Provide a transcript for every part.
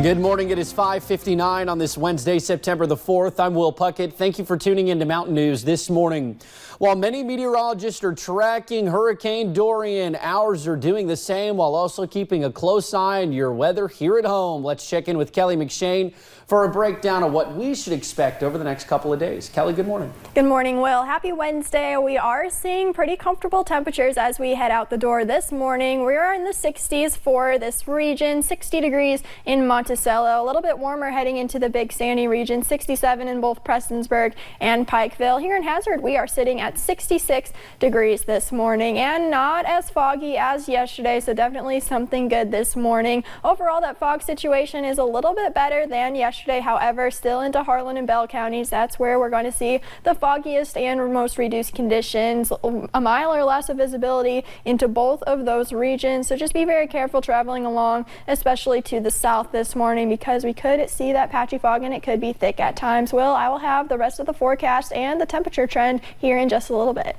Good morning. It is 5:59 on this Wednesday, September the 4th. I'm Will Puckett. Thank you for tuning in to Mountain News this morning. While many meteorologists are tracking Hurricane Dorian, ours are doing the same while also keeping a close eye on your weather here at home. Let's check in with Kelly McShane for a breakdown of what we should expect over the next couple of days. Kelly, good morning. Good morning, Will. Happy Wednesday. We are seeing pretty comfortable temperatures as we head out the door this morning. We are in the 60s for this region, 60 degrees in Monticello, a little bit warmer heading into the Big Sandy region, 67 in both Prestonsburg and Pikeville. Here in Hazard, we are sitting at 66 degrees this morning and not as foggy as yesterday, so definitely something good this morning. Overall, that fog situation is a little bit better than yesterday. However, still into Harlan and Bell counties, that's where we're going to see the foggiest and most reduced conditions. A mile or less of visibility into both of those regions, so just be very careful traveling along, especially to the south this morning, because we could see that patchy fog and it could be thick at times. Will, I will have the rest of the forecast and the temperature trend here in just a little bit.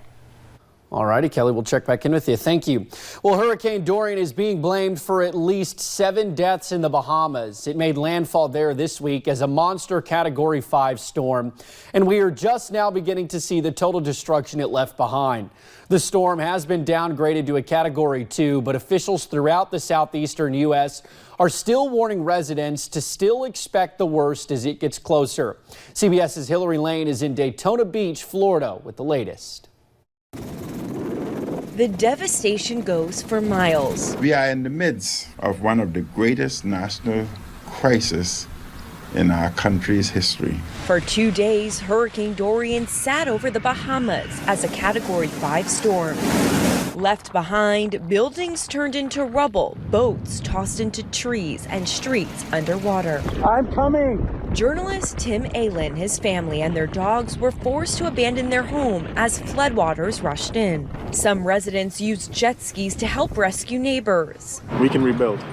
All righty, Kelly, we'll check back in with you. Thank you. Well, Hurricane Dorian is being blamed for at least 7 deaths in the Bahamas. It made landfall there this week as a monster Category 5 storm, and we are just now beginning to see the total destruction it left behind. The storm has been downgraded to a Category 2, but officials throughout the southeastern U.S. are still warning residents to still expect the worst as it gets closer. CBS's Hillary Lane is in Daytona Beach, Florida, with the latest. The devastation goes for miles. We are in the midst of one of the greatest national crises in our country's history. For 2 days, Hurricane Dorian sat over the Bahamas as a Category 5 storm. Left behind, buildings turned into rubble, boats tossed into trees, and streets underwater. I'm coming. Journalist Tim Allen, his family, and their dogs were forced to abandon their home as floodwaters rushed in. Some residents used jet skis to help rescue neighbors. We can rebuild.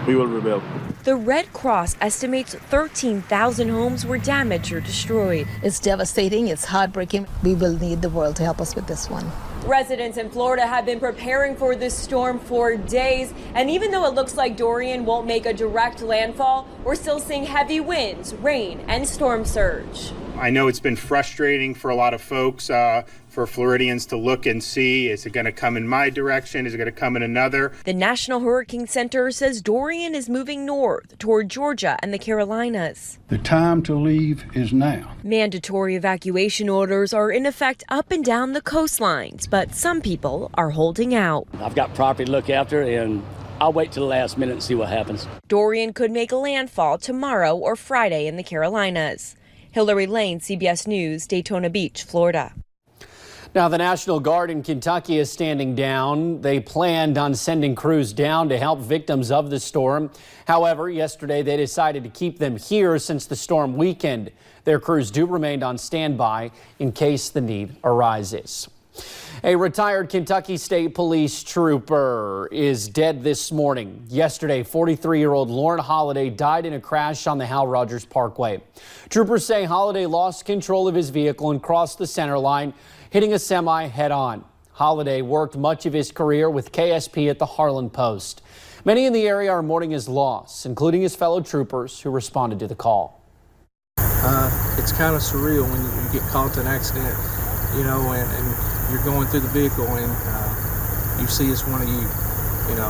We will rebuild. The Red Cross estimates 13,000 homes were damaged or destroyed. It's devastating. It's heartbreaking. We will need the world to help us with this one. Residents in Florida have been preparing for this storm for days, and even though it looks like Dorian won't make a direct landfall, we're still seeing heavy winds, rain, and storm surge. I know it's been frustrating for a lot of folks, for Floridians to look and see, is it going to come in my direction? Is it going to come in another? The National Hurricane Center says Dorian is moving north toward Georgia and the Carolinas. The time to leave is now. Mandatory evacuation orders are in effect up and down the coastlines, but some people are holding out. I've got property to look after, and I'll wait till the last minute and see what happens. Dorian could make a landfall tomorrow or Friday in the Carolinas. Hillary Lane, CBS News, Daytona Beach, Florida. Now, the National Guard in Kentucky is standing down. They planned on sending crews down to help victims of the storm. However, yesterday they decided to keep them here since the storm weakened. Their crews do remain on standby in case the need arises. A retired Kentucky State Police trooper is dead this morning. Yesterday, 43-year-old Lauren Holiday died in a crash on the Hal Rogers Parkway. Troopers say Holiday lost control of his vehicle and crossed the center line, hitting a semi head-on. Holiday worked much of his career with KSP at the Harlan Post. Many in the area are mourning his loss, including his fellow troopers who responded to the call. It's kind of surreal when you get caught in an accident, you know, and you're going through the vehicle and you see it's one of you know,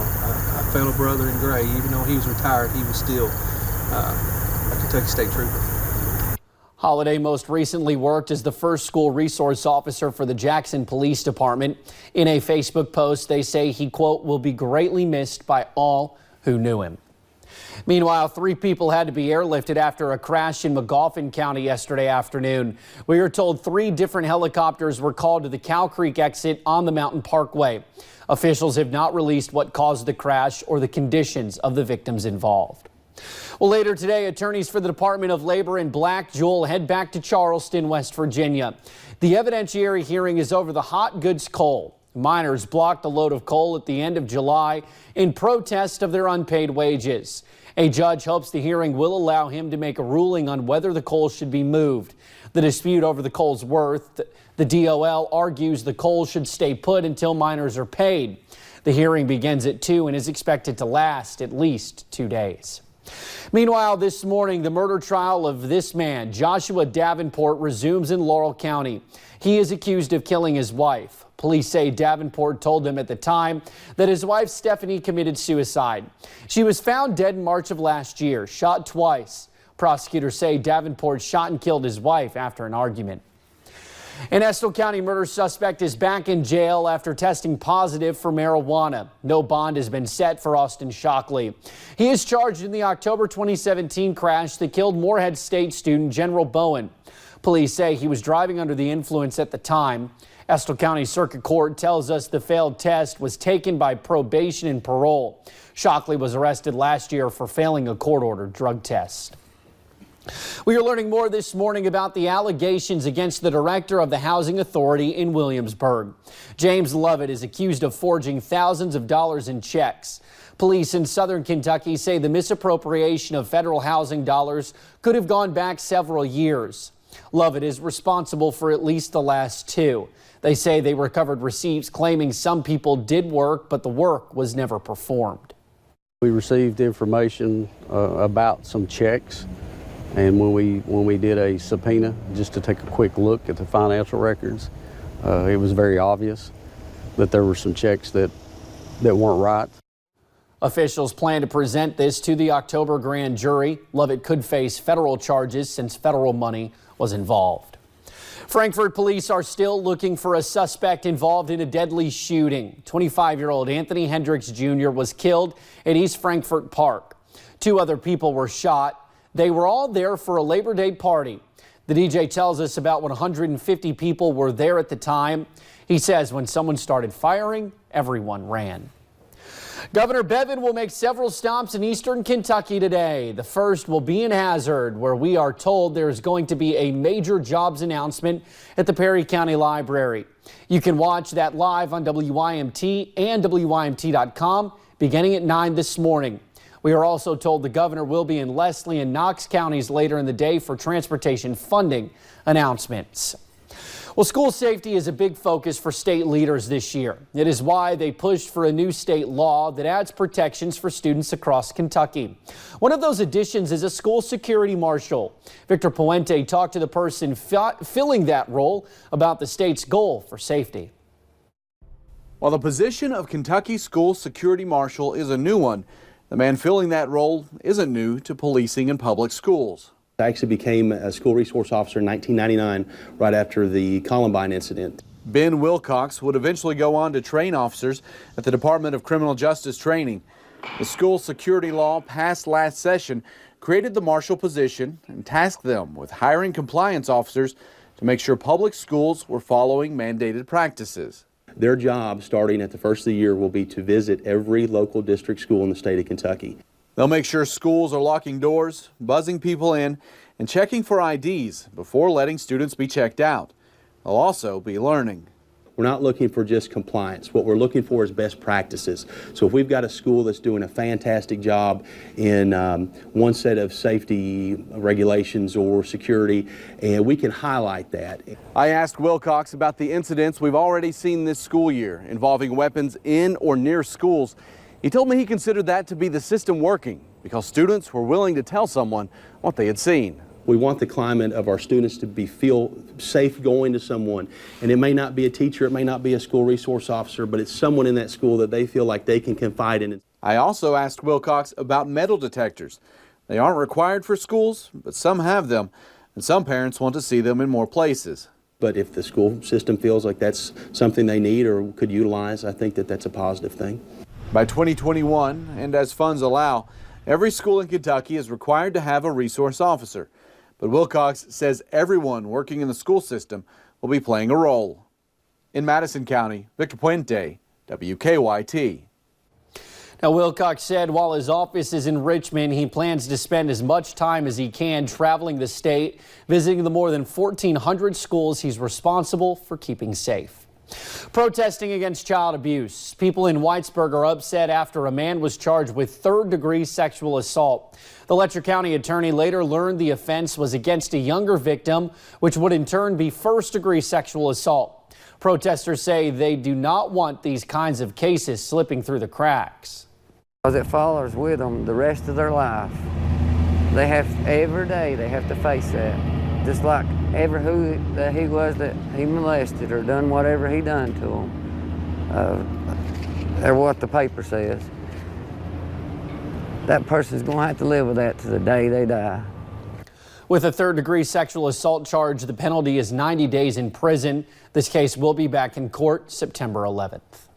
a fellow brother in gray. Even though he was retired, he was still a Kentucky State Trooper. Holiday most recently worked as the first school resource officer for the Jackson Police Department. In a Facebook post, they say he, quote, will be greatly missed by all who knew him. Meanwhile, 3 people had to be airlifted after a crash in Magoffin County yesterday afternoon. We are told 3 different helicopters were called to the Cow Creek exit on the Mountain Parkway. Officials have not released what caused the crash or the conditions of the victims involved. Well, later today, attorneys for the Department of Labor and Black Jewel head back to Charleston, West Virginia. The evidentiary hearing is over the hot goods coal. Miners blocked a load of coal at the end of July in protest of their unpaid wages. A judge hopes the hearing will allow him to make a ruling on whether the coal should be moved. The dispute over the coal's worth, the DOL argues the coal should stay put until miners are paid. The hearing begins at 2 and is expected to last at least 2 days. Meanwhile, this morning, the murder trial of this man, Joshua Davenport, resumes in Laurel County. He is accused of killing his wife. Police say Davenport told them at the time that his wife, Stephanie, committed suicide. She was found dead in March of last year, shot twice. Prosecutors say Davenport shot and killed his wife after an argument. An Estill County murder suspect is back in jail after testing positive for marijuana. No bond has been set for Austin Shockley. He is charged in the October 2017 crash that killed Morehead State student General Bowen. Police say he was driving under the influence at the time. Estill County Circuit Court tells us the failed test was taken by probation and parole. Shockley was arrested last year for failing a court-ordered drug test. We are learning more this morning about the allegations against the director of the Housing Authority in Williamsburg. James Lovett is accused of forging thousands of dollars in checks. Police in southern Kentucky say the misappropriation of federal housing dollars could have gone back several years. Lovett is responsible for at least the last two. They say they recovered receipts claiming some people did work, but the work was never performed. We received information about some checks. And when we did a subpoena just to take a quick look at the financial records, it was very obvious that there were some checks that weren't right. Officials plan to present this to the October grand jury. Lovett could face federal charges since federal money was involved. Frankfort police are still looking for a suspect involved in a deadly shooting. 25-year-old Anthony Hendricks Jr. was killed at East Frankfort Park. 2 other people were shot. They were all there for a Labor Day party. The DJ tells us about 150 people were there at the time. He says when someone started firing, everyone ran. Governor Bevin will make several stops in eastern Kentucky today. The first will be in Hazard, where we are told there is going to be a major jobs announcement at the Perry County Library. You can watch that live on WYMT and WYMT.com beginning at 9 this morning. We are also told the governor will be in Leslie and Knox counties later in the day for transportation funding announcements. Well, school safety is a big focus for state leaders this year. It is why they pushed for a new state law that adds protections for students across Kentucky. One of those additions is a school security marshal. Victor Puente talked to the person filling that role about the state's goal for safety. While the position of Kentucky School Security Marshal is a new one, the man filling that role isn't new to policing in public schools. I actually became a school resource officer in 1999, right after the Columbine incident. Ben Wilcox would eventually go on to train officers at the Department of Criminal Justice Training. The school security law passed last session created the marshal position and tasked them with hiring compliance officers to make sure public schools were following mandated practices. Their job, starting at the first of the year, will be to visit every local district school in the state of Kentucky. They'll make sure schools are locking doors, buzzing people in, and checking for IDs before letting students be checked out. They'll also be learning. We're not looking for just compliance. What we're looking for is best practices. So if we've got a school that's doing a fantastic job in one set of safety regulations or security, and we can highlight that. I asked Wilcox about the incidents we've already seen this school year involving weapons in or near schools. He told me he considered that to be the system working because students were willing to tell someone what they had seen. We want the climate of our students to feel safe going to someone. And it may not be a teacher, it may not be a school resource officer, but it's someone in that school that they feel like they can confide in. I also asked Wilcox about metal detectors. They aren't required for schools, but some have them, and some parents want to see them in more places. But if the school system feels like that's something they need or could utilize, I think that that's a positive thing. By 2021, and as funds allow, every school in Kentucky is required to have a resource officer. But Wilcox says everyone working in the school system will be playing a role. In Madison County, Victor Puente, WKYT. Now, Wilcox said while his office is in Richmond, he plans to spend as much time as he can traveling the state, visiting the more than 1,400 schools he's responsible for keeping safe. Protesting against child abuse. People in Whitesburg are upset after a man was charged with third-degree sexual assault. The Letcher County attorney later learned the offense was against a younger victim, which would in turn be first-degree sexual assault. Protesters say they do not want these kinds of cases slipping through the cracks. Because it follows with them the rest of their life. They have, every day they have to face that. Just like who that he was that he molested or done whatever he done to them. Or what the paper says. That person's gonna have to live with that to the day they die. With a third-degree sexual assault charge, the penalty is 90 days in prison. This case will be back in court September 11th.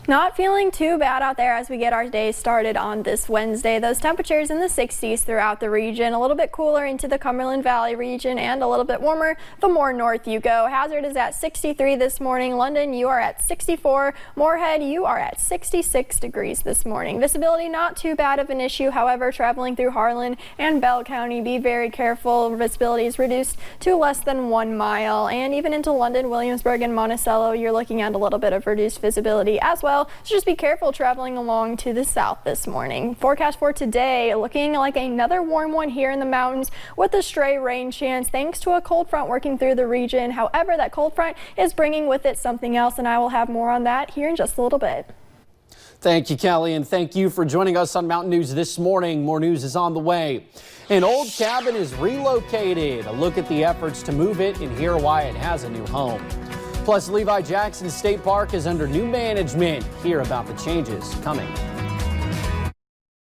Not feeling too bad out there as we get our day started on this Wednesday. Those temperatures in the 60s throughout the region, a little bit cooler into the Cumberland Valley region and a little bit warmer the more north you go. Hazard is at 63 this morning. London, you are at 64. Moorhead, you are at 66 degrees this morning. Visibility not too bad of an issue. However, traveling through Harlan and Bell County, be very careful. Visibility is reduced to less than 1 mile. And even into London, Williamsburg, and Monticello, you're looking at a little bit of reduced visibility as well. So just be careful traveling along to the south this morning. Forecast for today, looking like another warm one here in the mountains with a stray rain chance thanks to a cold front working through the region. However, that cold front is bringing with it something else, and I will have more on that here in just a little bit. Thank you, Kelly, and thank you for joining us on Mountain News this morning. More news is on the way. An old cabin is relocated. A look at the efforts to move it and hear why it has a new home. Plus, Levi Jackson State Park is under new management. Hear about the changes coming.